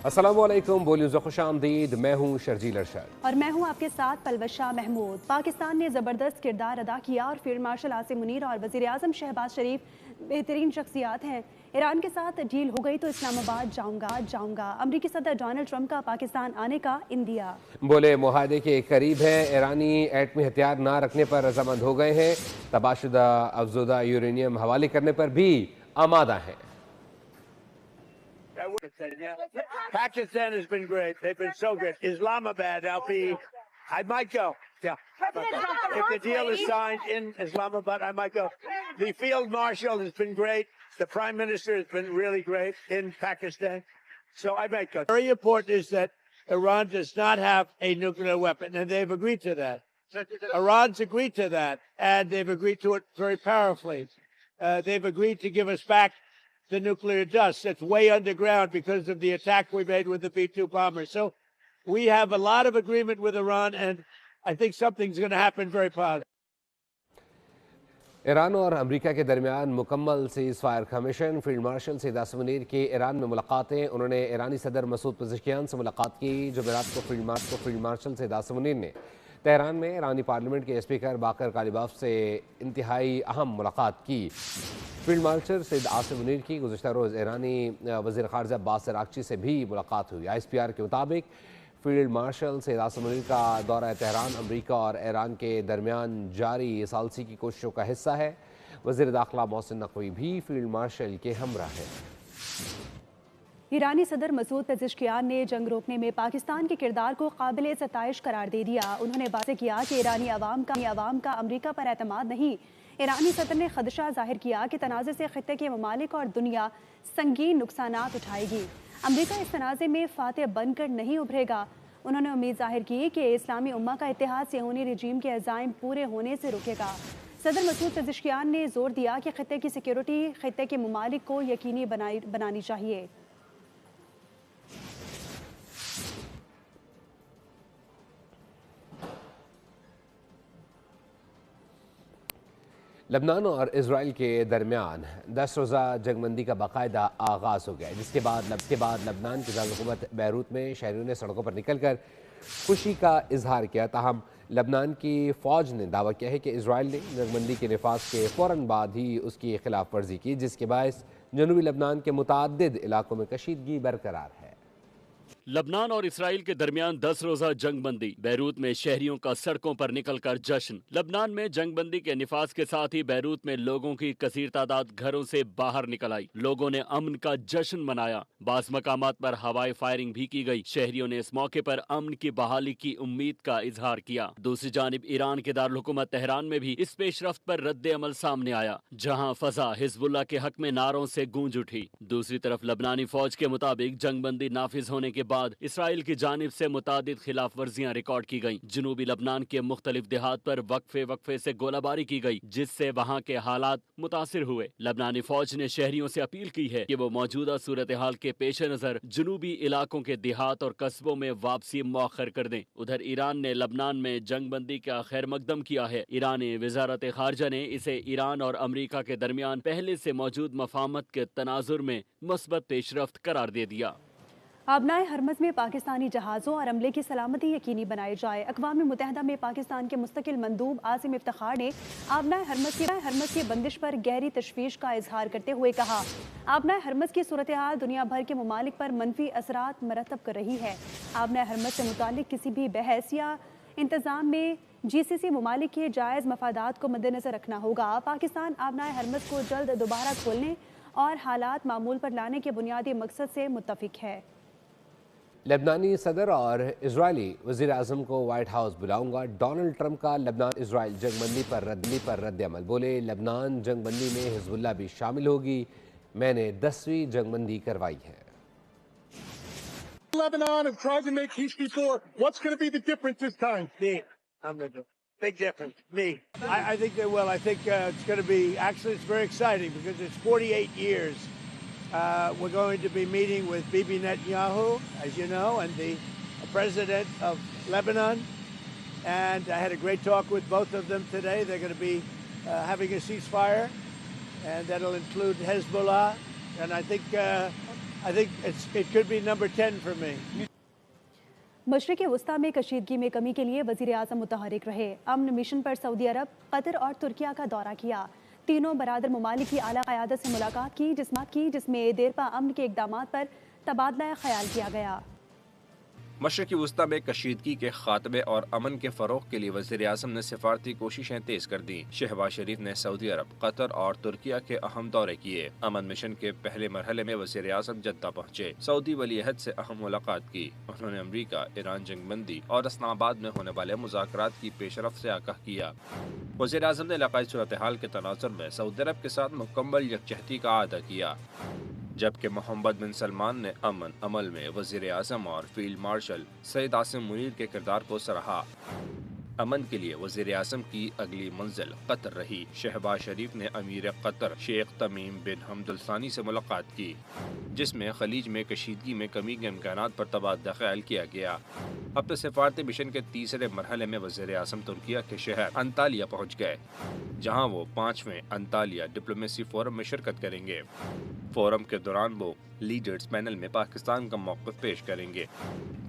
अस्सलाम वालेकुम, बोलियों से खुश आमदीद। मैं हूँ शर्जील अरशद और मैं हूं आपके साथ पलवशा महमूद। पाकिस्तान ने ज़बरदस्त किरदार अदा किया और फील्ड मार्शल आसिम मुनीर और वज़ीर आज़म शहबाज शरीफ बेहतरीन शख्सियात हैं। ईरान के साथ डील हो गई तो इस्लामाबाद जाऊंगा। अमरीकी सदर डोनाल्ड ट्रंप का पाकिस्तान आने का इंदिया। बोले मुआहदे के करीब है। ईरानी एटमी हथियार ना रखने पर रजामंद हो गए हैं। तबाशुदा अफजुदा यूरेनियम हवाले करने पर भी आमादा हैं। Pakistan has been great. They've been so good. Islamabad, I might go. Yeah. If the deal is signed in Islamabad, I might go. The field marshal has been great. The prime minister has been really great in Pakistan. So I might go. Very important is that Iran does not have a nuclear weapon, and they've agreed to that. Iran's agreed to that, and they've agreed to it very powerfully. They've agreed to give us back the nuclear dust that's way underground because of the attack we made with the B-2 bomber. So we have a lot of agreement with Iran, and I think something's going to happen very positive. Iran और America के दरमियान मुकम्मल seize fire commission. Field marshal Syed Asim Munir की Iran में मुलाकातें। उन्होंने ईरानी सदर मसूद पज़ेश्कियान से मुलाकात की। जुमेरात को फील्ड मार्शल सैयद आसिम मुनीर ने तेहरान में ईरानी पार्लियामेंट के स्पीकर बाकर कालिबाफ से इंतहाई अहम मुलाकात की। फील्ड मार्शल सैयद आसिम मुनीर की गुज़श्ता रोज़ ईरानी वज़ीर ख़ारजा अब्बास अराग़ची से भी मुलाकात हुई। ISPR के मुताबिक फील्ड मार्शल सैयद आसिम मुनीर का दौरा तेहरान अमरीका और ईरान के दरमियान जारी सालसी की कोशिशों का हिस्सा है। वज़ीर दाखिला मोहसिन नक़वी भी फील्ड मार्शल के हमरा हैं। ईरानी सदर मसूद पेज़ेश्कियान ने जंग रोकने में पाकिस्तान के किरदार को काबिल सताइश करार दे दिया। उन्होंने वाज़ेह किया कि ईरानी अवाम का अमरीका पर एतमाद नहीं। ईरानी सदर ने खदशा जाहिर किया कि तनाज़े से ख़ित्ते के ममालिक और दुनिया संगीन नुकसानात उठाएगी। अमरीका इस तनाज़े में फ़ातिह बनकर नहीं उभरेगा। उन्होंने उम्मीद जाहिर की कि इस्लामी उम्मा का इत्तेहाद सियोनी रजीम के अज़ाइम पूरे होने से रुकेगा। सदर मसूद पेज़ेश्कियान ने जोर दिया कि ख़ित्ते की सिक्योरिटी ख़ित्ते के ममालिक को यकीनी बनानी चाहिए। लबनान और इसराइल के दरमियान 10 रोज़ा जंगबंदी का बाकायदा आगाज़ हो गया है, जिसके बाद लबनान की दारुल-हुकूमत बैरूत में शहरियों ने सड़कों पर निकलकर खुशी का इजहार किया। ताहम लबनान की फ़ौज ने दावा किया है कि इसराइल ने जंगबंदी के नफाज के फ़ौरन बाद ही उसकी खिलाफ वर्जी की, जिसके बायस जनूबी लबनान के मुतअद्दिद इलाकों में कशीदगी बरकरार है। लबनान और इसराइल के दरमियान 10 रोजा जंगबंदी। बैरूत में शहरियों का सड़कों पर निकलकर जश्न। लबनान में जंगबंदी के निफाज के साथ ही बैरूत में लोगों की कसीर तादाद घरों से बाहर निकल आई। लोगों ने अमन का जश्न मनाया। बास मकामात पर हवाई फायरिंग भी की गई। शहरियों ने इस मौके पर अमन की बहाली की उम्मीद का इजहार किया। दूसरी जानिब ईरान के दारुल हुकूमत तेहरान में भी इस पेशरफ्त पर रद्द अमल सामने आया, जहाँ फजा हिजबुल्लाह के हक में नारों से गूंज उठी। दूसरी तरफ लबनानी फौज के मुताबिक जंगबंदी नाफिज होने के बाद इसराइल की जानिब से मुतादिद खिलाफ वर्जियां रिकॉर्ड की गईं। जनूबी लबनान के मुख्तलिफ देहात पर वक्फे से गोलाबारी की गई, जिससे वहाँ के हालात मुतासिर हुए। लबनानी फौज ने शहरियों से अपील की है कि वो मौजूदा सूरत हाल के पेश नजर जनूबी इलाकों के देहात और कस्बों में वापसी मौखर कर दें। उधर ईरान ने लबनान में जंगबंदी का खैर मकदम किया है। ईरानी वजारत खारजा ने इसे ईरान और अमरीका के दरमियान पहले से मौजूद मफाहमत के तनाजुर में मुस्बत पेशरफ्त करार दे दिया। आबनाए हरमज़ में पाकिस्तानी जहाज़ों और अमले की सलामती यकीनी बनाई जाए। अक़वाम मुत्तहिदा में पाकिस्तान के मुस्तकिल मंदूब आसिम इफ्तिखार ने आबनाए हरमज़ की बंदिश पर गहरी तशवीश का इजहार करते हुए कहा, आबनाए हरमज़ की सूरत हाल दुनिया भर के ममालिक पर मनफी असरात मरतब कर रही है। आबनाए हरमज़ से मुतालिक किसी भी बहस या इंतज़ाम में GCC ममालिक के जायज़ मफादात को मद्देनज़र रखना होगा। पाकिस्तान आबनाए हरमज़ को जल्द दोबारा खोलने और हालात मामूल पर लाने के बुनियादी मकसद से मुत्तफ़िक है। लबनानी सदर और इजरायली वज़ीर आज़म को वाइट हाउस बुलाऊंगा। डोनाल्ड ट्रंप का लबनान इसराइल जंगबंदी पर रद्द अमल। बोले, लबनान जंगबंदी में हिजबुल्लाह भी शामिल होगी। मैंने 10वीं जंगबंदी करवाई है। Lebanon have tried to make peace before. What's going to be the difference this time? Me. I'm going to do big difference. Me. I think they will. I think it's going to be, actually, it's very exciting because it's 48 years. We're going to be meeting with Bibi Netanyahu, as you know, and the president of Lebanon. And I had a great talk with both of them today. They're going to be having a ceasefire, and that'll include Hezbollah. And I think I think it could be number 10 for me. मशरिक़ वस्ता में कशीदगी में कमी के लिए वज़ीर आज़म मुतहर्रिक रहे। अमन mission पर Saudi अरब, Qatar और तुर्किया का दौरा किया। तीनों बरादर ममालिक की आला क़यादत से मुलाकात की, जिसमें देरपा अमन के इक़दामात पर तबादला ख़याल किया गया। मशरिक़ी वस्ता में कशीदगी के खात्मे और अमन के फ़रोग़ के लिए वज़ीर आज़म ने सिफारती कोशिशें तेज़ कर दी। शहबाज शरीफ ने सऊदी अरब, कतर और तुर्किया के अहम दौरे किए। अमन मिशन के पहले मरहले में वज़ीर आज़म जद्दा पहुँचे। सऊदी वली अहद से अहम मुलाकात की। उन्होंने अमरीका, ईरान जंगबंदी और इस्लामाबाद में होने वाले मुज़ाकरात की पेशरफ़ से आगाह किया। वज़ीर आज़म ने इलाक़ाई सूरत हाल के तनाज़ुर में सऊदी अरब के साथ मुकम्मल यकजहती का अदा किया, जबकि मोहम्मद बिन सलमान ने अमन अमल में वज़ीर आज़म और फील्ड मार्शल सईद आसिम मुनीर के किरदार को सराहा। अमन के लिए वज़ीर आज़म की अगली मंजिल कतर रही। शहबाज शरीफ ने अमीर कतर शेख तमीम बिन हमद अल सानी से मुलाकात की, जिसमें खलीज में कशीदगी में कमी के इम्कानात पर तबादला ख्याल किया गया। अपने सिफारती मिशन के तीसरे मरहले में वज़ीर आज़म तुर्किया के शहर अंतालिया पहुँच गए, जहाँ वो 5वें अंतालिया डिप्लोमेसी फोरम में शिरकत करेंगे। फोरम के दौरान वो लीडर्स पैनल में पाकिस्तान का मौक़िफ़ पेश करेंगे।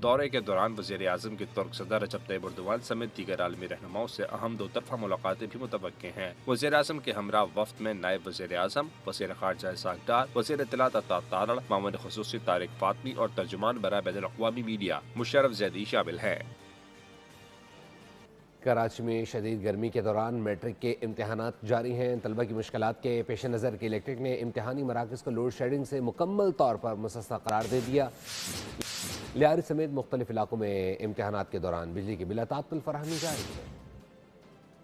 दौरे के दौरान वज़ीर आज़म की तुर्क सदर रजब तय्यिब एर्दोग़ान समेत दीगर आलमी रहनुमाओं से अहम दो तरफ़ा मुलाकातें भी मुतवक्के हैं। वज़ीर आज़म के हमरा वफ़द में नायब वज़ीर आज़म, वज़ीर ख़ारजा इसहाक़ डार, वज़ीर इत्तलात अता तारड़, मामून ख़ुसूसी तारिक फ़ातमी और तर्जुमान बराए बैनुल-अक़वामी मीडिया मुशर्रफ ज़ैदी शामिल हैं। कराची में शदीद गर्मी के दौरान मैट्रिक के इम्तहानात जारी हैं। तलबा की मुश्किलात के पेश नज़र के इलेक्ट्रिक ने इम्तहानी मराकज़ को लोड शेडिंग से मुकम्मल तौर पर मुस्तस्ना करार दे दिया। लियारी समेत मुख्तलिफ इलाकों में इम्तहानात के दौरान बिजली की बिला तात्पुल फराहमी जारी है।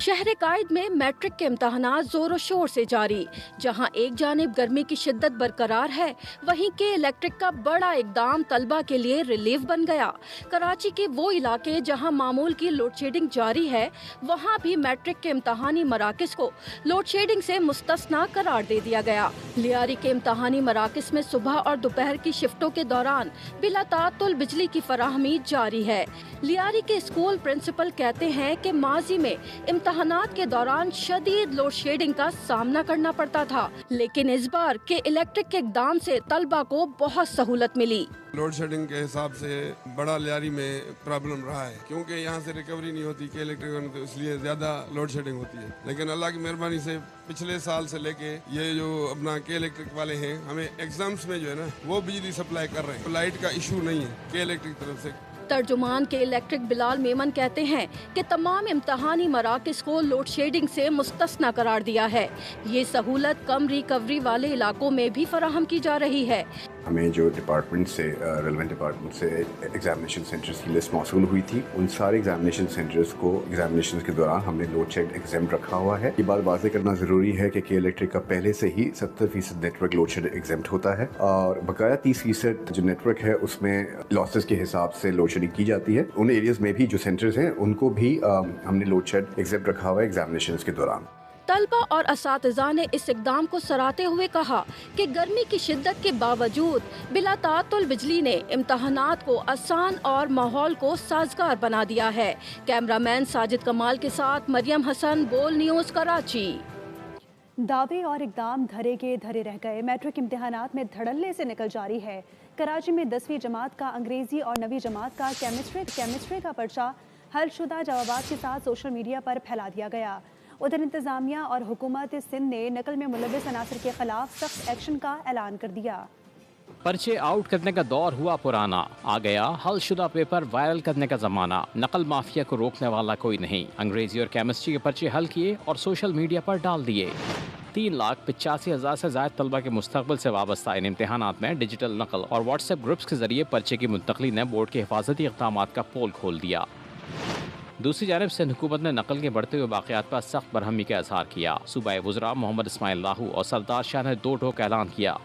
शहर कायद में मैट्रिक के इम्तहानात जोरों शोर से जारी। जहां एक जानिब गर्मी की शिद्दत बरकरार है, वहीं के इलेक्ट्रिक का बड़ा इकदाम तलबा के लिए रिलीफ बन गया। कराची के वो इलाके जहां मामूल की लोड शेडिंग जारी है, वहां भी मैट्रिक के इम्तहानी मराकज़ को लोड शेडिंग से मुस्तस्ना करार दे दिया गया। लियारी के इम्तहानी मराकज़ में सुबह और दोपहर की शिफ्टों के दौरान बिला ताअत्तुल बिजली की फराहमी जारी है। लियारी के स्कूल प्रिंसिपल कहते हैं कि माजी में इम्तहानात के दौरान शदीद लोड शेडिंग का सामना करना पड़ता था, लेकिन इस बार के इलेक्ट्रिक के इक़दाम से तलबा को बहुत सहूलत मिली। लोड शेडिंग के हिसाब से बड़ा लियारी में प्रॉब्लम रहा है, क्योंकि यहाँ से रिकवरी नहीं होती के इलेक्ट्रिक, तो इसलिए ज्यादा लोड शेडिंग होती है। लेकिन अल्लाह की मेहरबानी से पिछले साल से लेके ये जो अपना के इलेक्ट्रिक वाले हैं, हमें एग्जाम्स में जो है ना वो बिजली सप्लाई कर रहे हैं। लाइट का इशू नहीं है के इलेक्ट्रिक तरफ से। तर्जुमान के इलेक्ट्रिक बिलाल मेमन कहते हैं कि तमाम इम्तहानी मराकज़ को लोड शेडिंग से मुस्तस्ना करार दिया है। ये सहूलत कम रिकवरी वाले इलाकों में भी फराहम की जा रही है। हमें जो डिपार्टमेंट से रेलेवेंट डिपार्टमेंट से एग्जामिनेशन सेंटर्स की लिस्ट मौसूल हुई थी, उन सारे एग्जामिनेशन सेंटर्स को एग्जामिनेशन के दौरान हमने लोड शेड एग्जाम रखा हुआ है। ये बात वाज़ेह करना ज़रूरी है कि इलेक्ट्रिक का पहले से ही 70% नेटवर्क लोड शेड एग्जाम होता है और बकाया 30% जो नेटवर्क है उसमें लॉसेस के हिसाब से लोड शेडिंग की जाती है। उन एरियाज में भी जो सेंटर्स हैं उनको भी हमने लोड शेड एग्जाम रखा हुआ है एग्जामिनेशन के दौरान। तलबा और असातिज़ा ने इस इक़दाम को सराहते हुए कहा कि गर्मी की शिद्दत के बावजूद बिला ताअत्तुल बिजली ने इम्तहानात को आसान और माहौल को साजगार बना दिया है। कैमरामैन साजिद कमाल के साथ मरियम हसन, बोल न्यूज़, कराची। दावे और इक़दाम धरे के धरे रह गए। मैट्रिक इम्तहानात में धड़ल्ले से निकल जारी है। कराची में 10वीं जमात का अंग्रेज़ी और 9वीं जमात का केमिस्ट्री का पर्चा हलशुदा जवाबात के साथ सोशल मीडिया पर फैला दिया गया। उधर इंतज़ामिया और हुकूमत सिंध ने नकल में मुलव्वस अनासर के खिलाफ सख्त एक्शन का ऐलान कर दिया। पर्चे आउट करने का दौर हुआ पुराना, आ गया हलशुदा पेपर वायरल करने का जमाना। नकल माफिया को रोकने वाला कोई नहीं। अंग्रेजी और केमिस्ट्री के पर्चे हल किए और सोशल मीडिया पर डाल दिए। 3,85,000 से ज़ायद तलबा के मुस्तकबिल से वाबस्ता इन इम्तहानात में डिजिटल नकल और व्हाट्सएप ग्रुप्स के जरिए पर्चे की मुंतकली ने बोर्ड के हिफाजती इक़दाम का पोल खोल दिया। दूसरी जानब सिंध हुकूमत ने नकल के बढ़ते हुए वाक़यात पर सख्त बरहमी का इजहार किया। सूबाई वज़रा मोहम्मद इस्माइल लाहू और सरदार शाह ने दो टोक ऐलान किया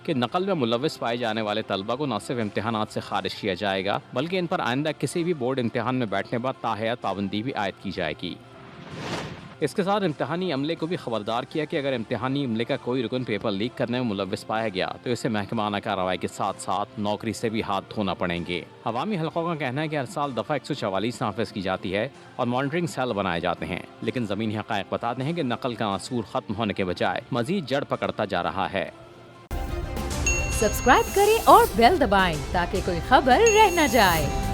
कि नकल में मुलव्वस पाए जाने वाले तलबा को न सिर्फ इम्तहानात से खारिज किया जाएगा, बल्कि इन पर आइंदा किसी भी बोर्ड इम्तहान में बैठने पर ताहयात पाबंदी भी आयद की जाएगी। इसके साथ इम्तहानी अमले को भी खबरदार किया कि अगर इम्तहानी अमले का कोई रुकन पेपर लीक करने में मुलव्वस पाया गया तो इसे महकमाना कार्रवाई के साथ साथ नौकरी से भी हाथ धोना पड़ेंगे। अवामी हलकों का कहना है कि हर साल दफ़ा 144 नाफिज की जाती है और मॉनिटरिंग सेल बनाए जाते हैं, लेकिन ज़मीनी हक़ाइक़ बताते हैं कि नकल का असूल ख़त्म होने के बजाय मज़ीद जड़ पकड़ता जा रहा है। सब्सक्राइब करें और बेल दबाएं ताकि कोई खबर रह न जाए।